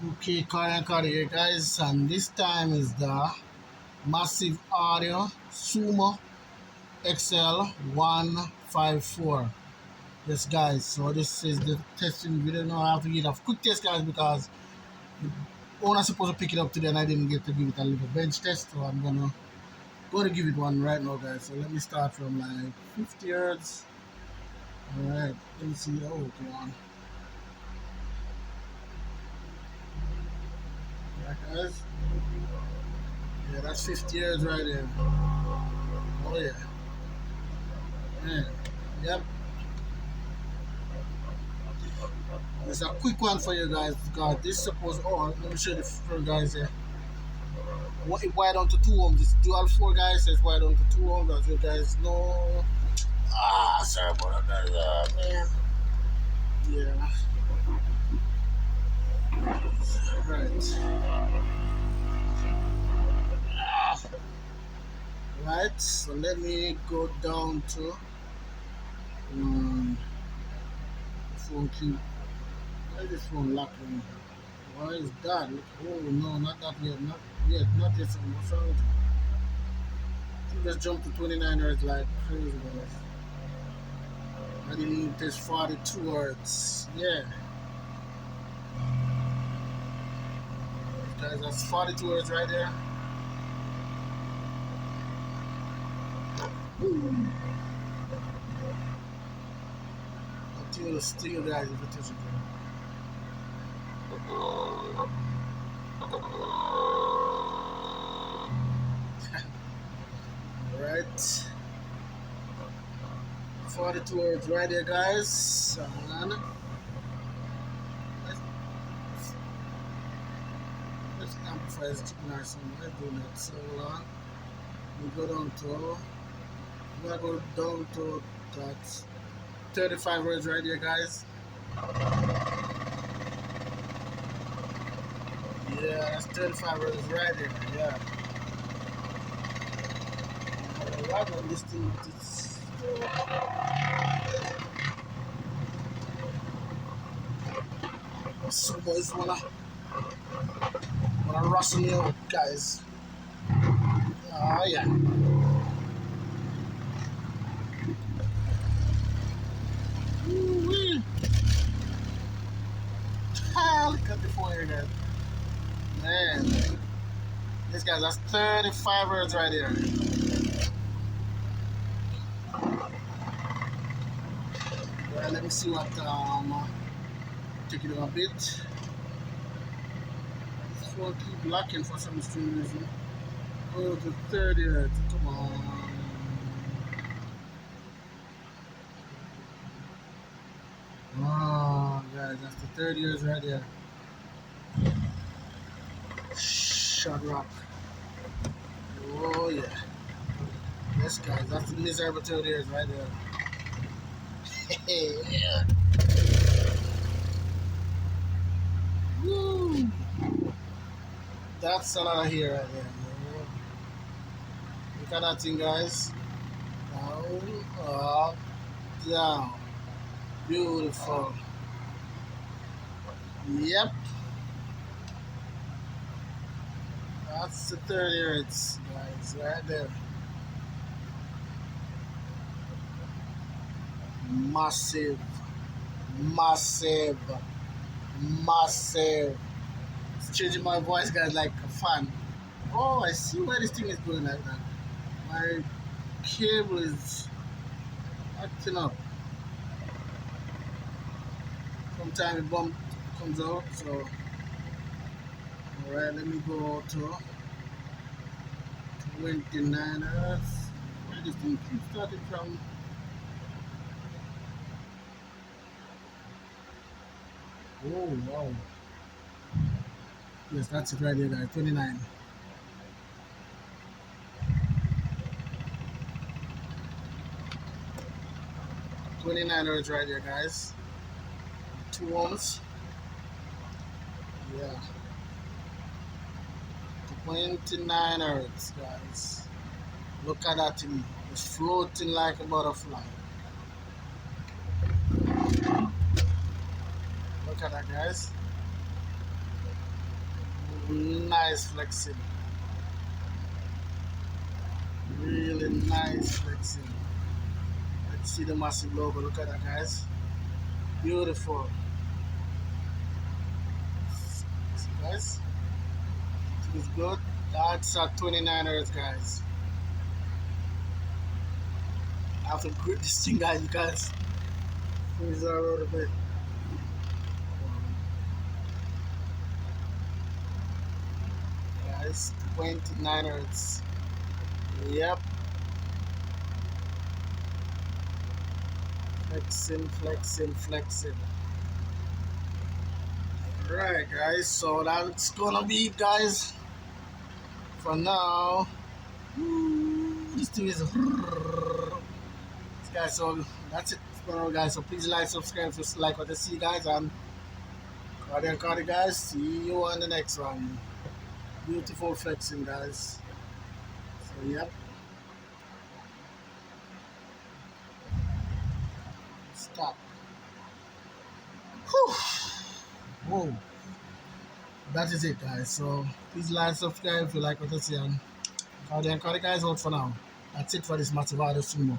Okay, Karen here, guys, and this time is the massive audio Summo Xl154. Yes, guys, so this is the testing video. Now I have to give it a quick test, guys, because the owner supposed to pick it up today and I didn't get to give it a little bench test, so I'm gonna give it one right now, guys. So let me start from like 50 hertz. Alright, let me see. Oh, come on. Yeah, guys. Yeah, that's 50 hertz right there. Oh, yeah. Man. Yep. It's a quick one for you guys because this supposed. Oh, let me show the for guys here. Wide on to 2 ohms. This dual 4 guys says wide on to 2 ohms. As you guys know. Sorry about that, man. Yeah. Right. Right. So let me go down to phone key. Why is this phone locking? Why is that? Oh no, not that yet. Not yet. Not yet. What's wrong with it? Just jump to 29 hertz like crazy, guys. I didn't need this 42 hertz. Yeah. Guys, that's 42 hertz right there. I'll tell you still, guys, if it isn't there. Alright. 42 hertz right there, guys. And let's amplify this signal some. Let's do that. So hold on. We go down to. I'm gonna go down to that 35 hertz right there, guys. Yeah, that's 35 hertz right there. Yeah. Right on this thing. So boys wanna rustle me out, guys. Oh yeah. Woo-wee. Look at the phone here, guys. Man, this guy's that's 35 hertz right there. Well, let me see what take it a bit. This phone keep blocking for some strange reason. Oh, to 30 hertz. Come on. Oh, guys, that's the 30 hertz right there. Shot rock. Oh yeah. Yes, guys, that's the miserable 30 hertz right there. Yeah. Woo. That's a lot of hair right there. Look at that thing, guys. Down, up, down. Beautiful. Yep. That's the 30 hertz, guys, right there. Massive, massive, massive. It's changing my voice, guys, like a fan. Oh, I see why this thing is going like that. My cable is acting up. Sometimes the bump comes out, so alright, let me go to 29 hertz. Where this thing keep starting from? Oh wow. Yes, that's it right there, guys. 29. 29 hertz right there, guys. 2 ohms. Yeah. 29 hertz, guys. Look at that thing. It's floating like a butterfly. Look at that, guys. nice flexing. Really nice flexing. Let's see the massive logo. Look at that, guys. Beautiful. See, guys? It's good. That's at 29 hertz, guys. I have to grip this thing, guys, because it's a little bit. Guys, 29 hertz. Yep. Flexing, flexing, flexing. Alright, guys. So that's gonna be it, guys. For now. This thing is. Guys, so that's it for now, guys. So please like, subscribe, just like what I see, guys. And Cardi and Cardi, guys. See you on the next one. Beautiful flexing, guys. So, yep. Stop. Whew. Whoa. That is it, guys. So please like, subscribe if you like what I see. And Cardi and Cardi, guys, out for now. That's it for this massive audio sumo.